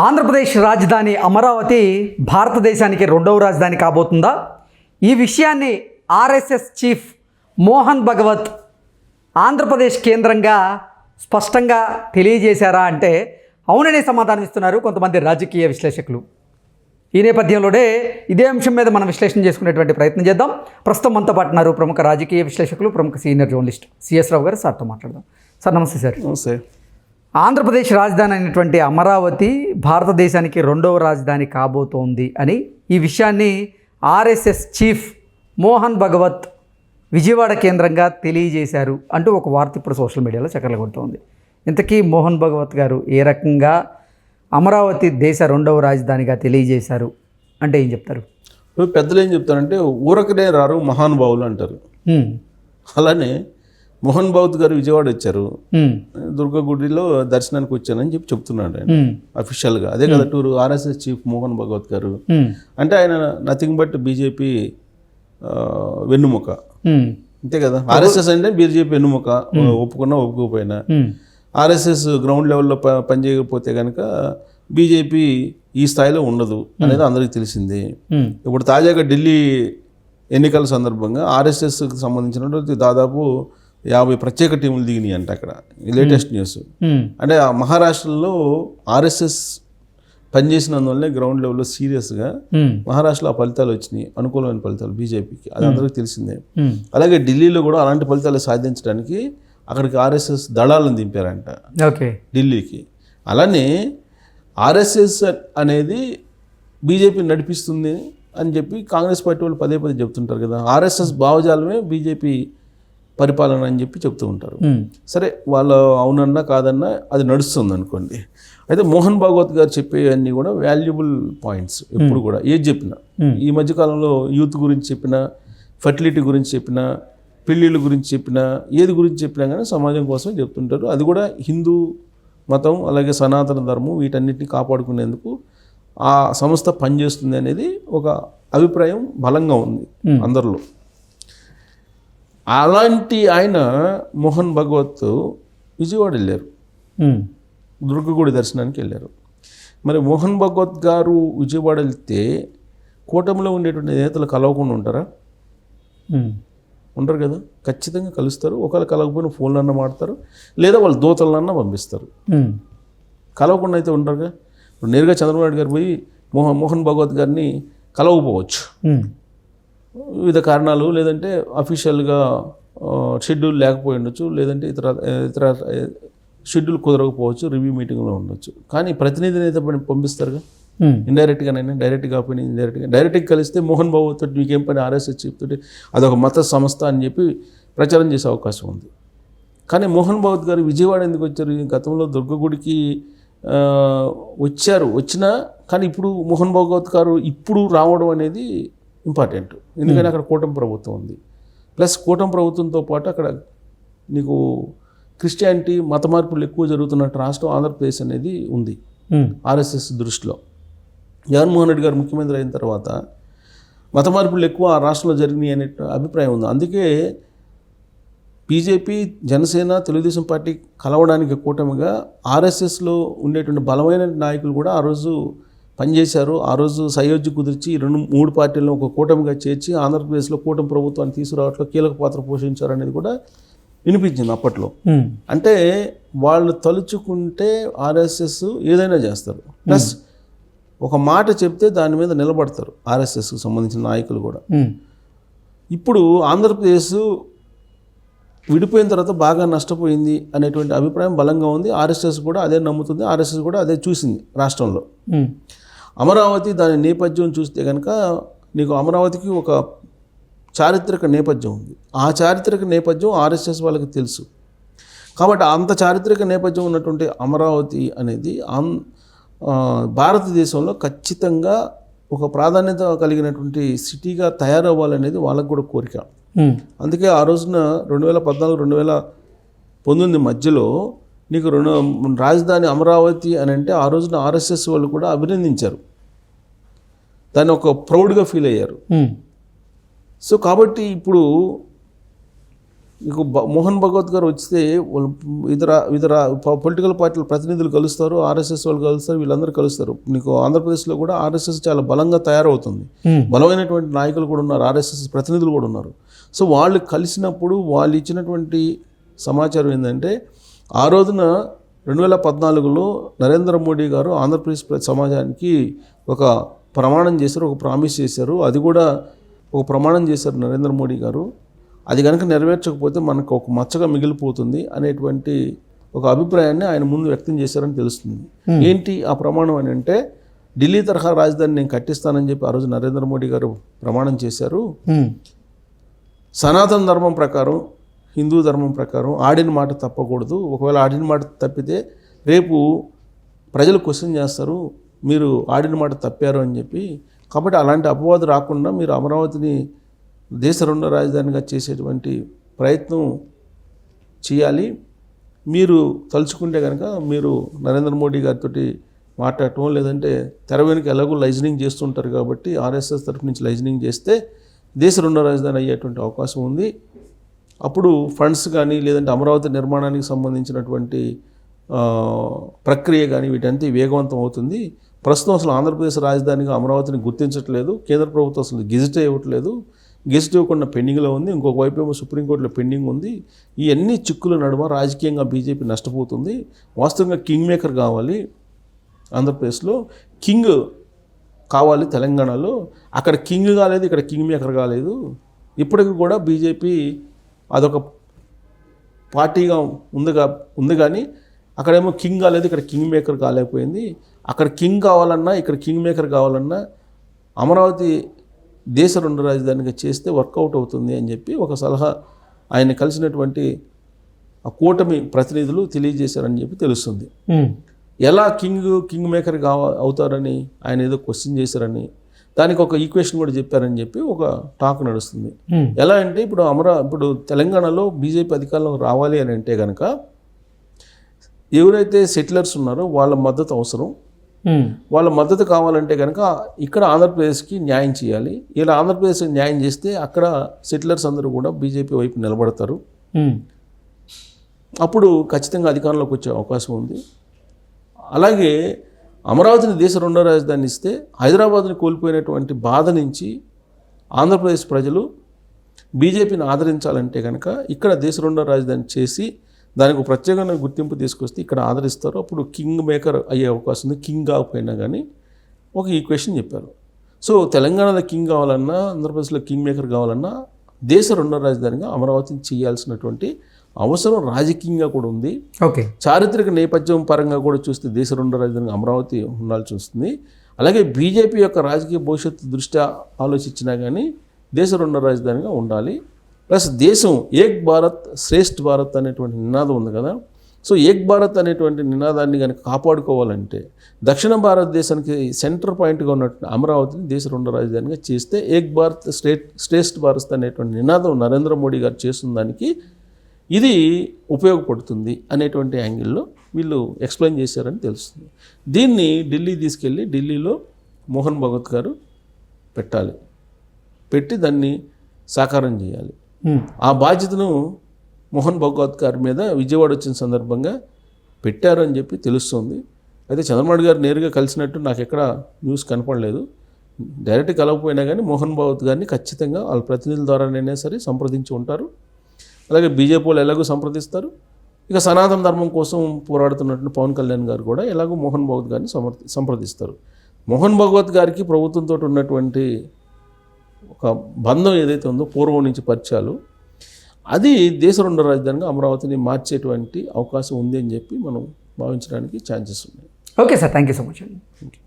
ఆంధ్రప్రదేశ్ రాజధాని అమరావతి భారతదేశానికి రెండవ రాజధాని కాబోతుందా? ఈ విషయాన్ని ఆర్ఎస్ఎస్ చీఫ్ మోహన్ భగవత్ ఆంధ్రప్రదేశ్ కేంద్రంగా స్పష్టంగా తెలియజేశారా అంటే అవుననే సమాధానం ఇస్తున్నారు కొంతమంది రాజకీయ విశ్లేషకులు. ఈ నేపథ్యంలోనే ఇదే అంశం మీద మనం విశ్లేషణ చేసుకునేటువంటి ప్రయత్నం చేద్దాం. ప్రస్తుతం మనతో పాటు ఉన్నారు ప్రముఖ రాజకీయ విశ్లేషకులు, ప్రముఖ సీనియర్ జర్నలిస్ట్ సిఎస్ రావు గారు. సార్తో మాట్లాడదాం. సార్ నమస్తే. సార్ నమస్తే. ఆంధ్రప్రదేశ్ రాజధాని అయినటువంటి అమరావతి భారతదేశానికి రెండవ రాజధాని కాబోతోంది అని ఈ విషయాన్ని ఆర్ఎస్ఎస్ చీఫ్ మోహన్ భగవత్ విజయవాడ కేంద్రంగా తెలియజేశారు అంటూ ఒక వార్త ఇప్పుడు సోషల్ మీడియాలో చక్కర్లు కొడుతోంది. ఇంతకీ మోహన్ భగవత్ గారు ఏ రకంగా అమరావతి దేశ రెండవ రాజధానిగా తెలియజేశారు అంటే ఏం చెప్తారు? పెద్దలు ఏం చెప్తారంటే ఊరకనే రారు మహానుభావులు అంటారు. అలానే మోహన్ భగవత్ గారు విజయవాడ వచ్చారు, దుర్గగుడిలో దర్శనానికి వచ్చానని చెప్పి చెప్తున్నాడు ఆయన అఫీషియల్గా. అదే కదా tour RSS chief Mohan Bhagwat గారు. అంటే ఆయన నథింగ్ బట్ బీజేపీ వెన్నుముక, అంతే కదా. ఆర్ఎస్ఎస్ అంటే బీజేపీ వెన్నుముక, ఒప్పుకున్నా ఒప్పుకోకపోయినా. ఆర్ఎస్ఎస్ గ్రౌండ్ లెవెల్లో పనిచేయకపోతే కనుక బీజేపీ ఈ స్థాయిలో ఉండదు అనేది అందరికీ తెలిసింది. ఇప్పుడు తాజాగా ఢిల్లీ ఎన్నికల సందర్భంగా ఆర్ఎస్ఎస్కి సంబంధించినటువంటి దాదాపు 50 ప్రత్యేక టీములు దిగినాయి అంట అక్కడ. Latest news. అంటే ఆ మహారాష్ట్రలో ఆర్ఎస్ఎస్ పనిచేసినందువల్లనే గ్రౌండ్ లెవెల్లో సీరియస్గా మహారాష్ట్రలో ఆ ఫలితాలు వచ్చినాయి, అనుకూలమైన ఫలితాలు బీజేపీకి. అది అందరికీ తెలిసిందే. అలాగే ఢిల్లీలో కూడా అలాంటి ఫలితాలు సాధించడానికి అక్కడికి ఆర్ఎస్ఎస్ దళాలను దింపారంట ఢిల్లీకి. అలానే ఆర్ఎస్ఎస్ అనేది బీజేపీ నడిపిస్తుంది అని చెప్పి కాంగ్రెస్ పార్టీ వాళ్ళు పదే పదే చెప్తుంటారు కదా. ఆర్ఎస్ఎస్ భావజాలమే బీజేపీ పరిపాలన అని చెప్పి చెప్తూ ఉంటారు. సరే, వాళ్ళు అవునన్నా కాదన్నా అది నడుస్తుంది అనుకోండి. అయితే మోహన్ భాగవత్ గారు చెప్పేవన్నీ కూడా వాల్యుబుల్ పాయింట్స్. ఎప్పుడు కూడా ఏది చెప్పినా, ఈ మధ్యకాలంలో యూత్ గురించి చెప్పినా, ఫర్టిలిటీ గురించి చెప్పినా, పెళ్ళిళ్ళ గురించి చెప్పినా, ఏది గురించి చెప్పినా కానీ సమాజం కోసం చెప్తుంటారు. అది కూడా హిందూ మతం అలాగే సనాతన ధర్మం వీటన్నిటిని కాపాడుకునేందుకు ఆ సంస్థ పనిచేస్తుంది అనేది ఒక అభిప్రాయం బలంగా ఉంది అందరిలో. అలాంటి ఆయన మోహన్ భగవత్ విజయవాడ వెళ్ళారు, దుర్గగుడి దర్శనానికి వెళ్ళారు. మరి మోహన్ భగవత్ గారు విజయవాడ వెళ్తే కూటమిలో ఉండేటువంటి నేతలు కలవకుండా ఉంటారా? ఉంటారు కదా, ఖచ్చితంగా కలుస్తారు. ఒకవేళ కలవకపోయినా ఫోన్లన్నా మాడతారు, లేదా వాళ్ళ దూతలన్నా పంపిస్తారు. కలవకుండా అయితే ఉంటారుగా. ఇప్పుడు నేరుగా చంద్రబాబు నాయుడు గారు పోయి మోహన్ భగవత్ గారిని కలవకపోవచ్చు, వివిధ కారణాలు, లేదంటే అఫీషియల్గా షెడ్యూల్ లేకపోయి ఉండొచ్చు, లేదంటే ఇతర షెడ్యూల్ కుదరకపోవచ్చు, రివ్యూ మీటింగ్లో ఉండొచ్చు. కానీ ప్రతినిధిని అయితే పంపిస్తారుగా, ఇండైరెక్ట్గానైనా, డైరెక్ట్గా కాకపోయినా ఇండైరెక్ట్గా. డైరెక్ట్గా కలిస్తే మోహన్ బాబు తోటి మీకేం పని, ఆర్ఎస్ఎస్ చీఫ్ తోటి అదొక మత సంస్థ అని చెప్పి ప్రచారం చేసే అవకాశం ఉంది. కానీ మోహన్ భగవత్ గారు విజయవాడ ఎందుకు వచ్చారు? గతంలో దుర్గగుడికి వచ్చినా కానీ ఇప్పుడు మోహన్ భగవత్ గారు ఇప్పుడు రావడం అనేది ఇంపార్టెంట్. ఎందుకంటే అక్కడ కూటమి ప్రభుత్వం ఉంది. ప్లస్ కూటమి ప్రభుత్వంతో పాటు అక్కడ నీకు క్రిస్టియానిటీ మత మార్పులు ఎక్కువ జరుగుతున్నట్టు రాష్ట్రం ఆంధ్రప్రదేశ్ అనేది ఉంది ఆర్ఎస్ఎస్ దృష్టిలో. జగన్మోహన్ రెడ్డి గారు ముఖ్యమంత్రి అయిన తర్వాత మత మార్పులు ఎక్కువ ఆ రాష్ట్రంలో జరిగినాయి అనే అభిప్రాయం ఉంది. అందుకే బీజేపీ, జనసేన, తెలుగుదేశం పార్టీ కలవడానికి కూటమిగా ఆర్ఎస్ఎస్లో ఉండేటువంటి బలమైన నాయకులు కూడా ఆ రోజు పనిచేశారు. ఆ రోజు సయోధ్య కుదిర్చి 2-3 పార్టీలను ఒక కూటమిగా చేర్చి ఆంధ్రప్రదేశ్లో కూటమి ప్రభుత్వాన్ని తీసుకురావడంలో కీలక పాత్ర పోషించారు అనేది కూడా వినిపించింది అప్పట్లో. అంటే వాళ్ళు తలుచుకుంటే ఆర్ఎస్ఎస్ ఏదైనా చేస్తారు. ప్లస్ ఒక మాట చెప్తే దాని మీద నిలబడతారు ఆర్ఎస్ఎస్కి సంబంధించిన నాయకులు కూడా. ఇప్పుడు ఆంధ్రప్రదేశ్ విడిపోయిన తర్వాత బాగా నష్టపోయింది అనేటువంటి అభిప్రాయం బలంగా ఉంది. ఆర్ఎస్ఎస్ కూడా అదే నమ్ముతుంది, ఆర్ఎస్ఎస్ కూడా అదే చూసింది రాష్ట్రంలో. అమరావతి దాని నేపథ్యం చూస్తే కనుక నీకు అమరావతికి ఒక చారిత్రక నేపథ్యం ఉంది. ఆ చారిత్రక నేపథ్యం ఆర్ఎస్ఎస్ వాళ్ళకి తెలుసు. కాబట్టి అంత చారిత్రక నేపథ్యం ఉన్నటువంటి అమరావతి అనేది భారతదేశంలో ఖచ్చితంగా ఒక ప్రాధాన్యత కలిగినటువంటి సిటీగా తయారవ్వాలనేది వాళ్ళకు కూడా కోరిక. అందుకే ఆ రోజున 2014-2019 మధ్యలో నీకు రాజధాని అమరావతి అని అంటే ఆ రోజున ఆర్ఎస్ఎస్ వాళ్ళు కూడా అభినందించారు, దాన్ని ఒక ప్రౌడ్గా ఫీల్ అయ్యారు. సో కాబట్టి ఇప్పుడు మీకు మోహన్ భగవత్ గారు వస్తే వాళ్ళు ఇతర పొలిటికల్ పార్టీల ప్రతినిధులు కలుస్తారు, ఆర్ఎస్ఎస్ వాళ్ళు కలుస్తారు, వీళ్ళందరూ కలుస్తారు. మీకు ఆంధ్రప్రదేశ్లో కూడా ఆర్ఎస్ఎస్ చాలా బలంగా తయారవుతుంది. బలమైనటువంటి నాయకులు కూడా ఉన్నారు, ఆర్ఎస్ఎస్ ప్రతినిధులు కూడా ఉన్నారు. సో వాళ్ళు కలిసినప్పుడు వాళ్ళు ఇచ్చినటువంటి సమాచారం ఏంటంటే, ఆ రోజున 2014లో నరేంద్ర మోడీ గారు ఆంధ్రప్రదేశ్ సమాజానికి ఒక ప్రమాణం చేశారు, ఒక ప్రామిస్ చేశారు. అది కూడా ఒక ప్రమాణం చేశారు నరేంద్ర మోడీ గారు. అది కనుక నెరవేర్చకపోతే మనకు ఒక మచ్చగా మిగిలిపోతుంది అనేటువంటి ఒక అభిప్రాయాన్ని ఆయన ముందు వ్యక్తం చేశారని తెలుస్తుంది. ఏంటి ఆ ప్రమాణం అని అంటే, ఢిల్లీ తరహా రాజధాని నేను కట్టిస్తానని చెప్పి ఆ రోజు నరేంద్ర మోడీ గారు ప్రమాణం చేశారు. సనాతన ధర్మం ప్రకారం, హిందూ ధర్మం ప్రకారం ఆడిన మాట తప్పకూడదు. ఒకవేళ ఆడిన మాట తప్పితే రేపు ప్రజలు క్వశ్చన్ చేస్తారు, మీరు ఆడిన మాట తప్పారు అని చెప్పి. కాబట్టి అలాంటి అపవాదు రాకుండా మీరు అమరావతిని దేశ రెండో రాజధానిగా చేసేటువంటి ప్రయత్నం చేయాలి. మీరు తలుచుకుంటే కనుక మీరు నరేంద్ర మోడీ గారితో మాట్లాడటం, లేదంటే తెర వెనుక ఎలాగో లైజనింగ్ చేస్తుంటారు కాబట్టి ఆర్ఎస్ఎస్ తరఫు నుంచి లైజనింగ్ చేస్తే దేశ రెండో రాజధాని అయ్యేటువంటి అవకాశం ఉంది. అప్పుడు ఫండ్స్ కానీ, లేదంటే అమరావతి నిర్మాణానికి సంబంధించినటువంటి ప్రక్రియ కానీ వీటంతా వేగవంతం అవుతుంది. ప్రస్తుతం అసలు ఆంధ్రప్రదేశ్ రాజధానిగా అమరావతిని గుర్తించట్లేదు. కేంద్ర ప్రభుత్వం అసలు గెజిట్ ఇవ్వట్లేదు. గెజిట్ ఇవ్వకుండా పెండింగ్లో ఉంది. ఇంకొక వైపు ఏమో సుప్రీంకోర్టులో పెండింగ్ ఉంది. ఈ అన్ని చిక్కుల నడుమ రాజకీయంగా బీజేపీ నష్టపోతుంది. వాస్తవంగా కింగ్ మేకర్ కావాలి ఆంధ్రప్రదేశ్లో, కింగ్ కావాలి తెలంగాణలో. అక్కడ కింగ్ కాలేదు, ఇక్కడ కింగ్ మేకర్ కాలేదు. ఇప్పటికి కూడా బీజేపీ అదొక పార్టీగా ఉంది కానీ అక్కడేమో కింగ్ కాలేదు, ఇక్కడ కింగ్ మేకర్ కాలేకపోయింది. అక్కడ కింగ్ కావాలన్నా, ఇక్కడ కింగ్ మేకర్ కావాలన్నా అమరావతి దేశ రెండు రాజధానిగా చేస్తే వర్కౌట్ అవుతుంది అని చెప్పి ఒక సలహా ఆయన కలిసినటువంటి ఆ కూటమి ప్రతినిధులు తెలియజేశారని చెప్పి తెలుస్తుంది. ఎలా కింగ్ మేకర్ అవుతారని ఆయన ఏదో క్వశ్చన్ చేశారని, దానికి ఒక ఈక్వేషన్ కూడా చెప్పారని చెప్పి ఒక టాక్ నడుస్తుంది. ఎలా అంటే ఇప్పుడు తెలంగాణలో బీజేపీ అధికారంలోకి రావాలి అని అంటే కనుక ఎవరైతే సెటిలర్స్ ఉన్నారో వాళ్ళ మద్దతు అవసరం. వాళ్ళ మద్దతు కావాలంటే కనుక ఇక్కడ ఆంధ్రప్రదేశ్కి న్యాయం చేయాలి. ఇలా ఆంధ్రప్రదేశ్కి న్యాయం చేస్తే అక్కడ సెటిలర్స్ అందరూ కూడా బీజేపీ వైపు నిలబడతారు. అప్పుడు ఖచ్చితంగా అధికారంలోకి వచ్చే అవకాశం ఉంది. అలాగే అమరావతిని దేశ రెండో రాజధాని ఇస్తే హైదరాబాద్ని కోల్పోయినటువంటి బాధ నుంచి ఆంధ్రప్రదేశ్ ప్రజలు బీజేపీని ఆదరించాలంటే కనుక ఇక్కడ దేశ రెండో రాజధాని చేసి దానికి ఒక ప్రత్యేకమైన గుర్తింపు తీసుకొస్తే ఇక్కడ ఆదరిస్తారు. అప్పుడు కింగ్ మేకర్ అయ్యే అవకాశం ఉంది. కింగ్ కాకపోయినా కానీ ఒక ఈక్వేషన్ చెప్పారు. సో తెలంగాణలో కింగ్ కావాలన్నా, ఆంధ్రప్రదేశ్లో కింగ్ మేకర్ కావాలన్నా దేశ రెండో రాజధానిగా అమరావతిని చేయాల్సినటువంటి అవసరం రాజకీయంగా కూడా ఉంది. ఓకే, చారిత్రక నేపథ్యం పరంగా కూడా చూస్తే దేశ రెండో రాజధానిగా అమరావతి ఉండాల్సి వస్తుంది. అలాగే బీజేపీ యొక్క రాజకీయ భవిష్యత్తు దృష్ట్యా ఆలోచించినా కానీ దేశ రెండో రాజధానిగా ఉండాలి. ప్లస్ దేశం ఏక్ భారత్ శ్రేష్ఠ భారత్ అనేటువంటి నినాదం ఉంది కదా. సో ఏక్ భారత్ అనేటువంటి నినాదాన్ని కనుక కాపాడుకోవాలంటే దక్షిణ భారతదేశానికి సెంటర్ పాయింట్గా ఉన్నటువంటి అమరావతిని దేశ రెండో రాజధానిగా చేస్తే ఏక్ భారత్ శ్రేష్ఠ భారత్ అనేటువంటి నినాదం నరేంద్ర మోడీ గారు చేస్తున్న దానికి ఇది ఉపయోగపడుతుంది అనేటువంటి యాంగిల్లో వీళ్ళు ఎక్స్ప్లెయిన్ చేశారని తెలుస్తుంది. దీన్ని ఢిల్లీ తీసుకెళ్ళి ఢిల్లీలో మోహన్ భగవత్ గారు పెట్టి దాన్ని సాకారం చేయాలి. ఆ బాధ్యతను మోహన్ భగవత్ గారి మీద విజయవాడ వచ్చిన సందర్భంగా పెట్టారు అని చెప్పి తెలుస్తుంది. అయితే చంద్రబాబు గారు నేరుగా కలిసినట్టు నాకు ఎక్కడ న్యూస్ కనపడలేదు. డైరెక్ట్ కలవకపోయినా కానీ మోహన్ భగవత్ గారిని ఖచ్చితంగా వాళ్ళ ప్రతినిధుల ద్వారానైనా సరే సంప్రదించి ఉంటారు. అలాగే బీజేపీ వాళ్ళు ఎలాగో సంప్రదిస్తారు. ఇక సనాతన ధర్మం కోసం పోరాడుతున్నటువంటి పవన్ కళ్యాణ్ గారు కూడా ఎలాగో మోహన్ భగవత్ గారిని సంప్రదిస్తారు. మోహన్ భగవత్ గారికి ప్రభుత్వంతో ఉన్నటువంటి ఒక బంధం ఏదైతే ఉందో పూర్వం నుంచి పరిచయాలు, అది దేశ రెండో రాజధానిగా అమరావతిని మార్చేటువంటి అవకాశం ఉంది అని చెప్పి మనం భావించడానికి ఛాన్సెస్ ఉన్నాయి. Okay sir, thank you so much అండి.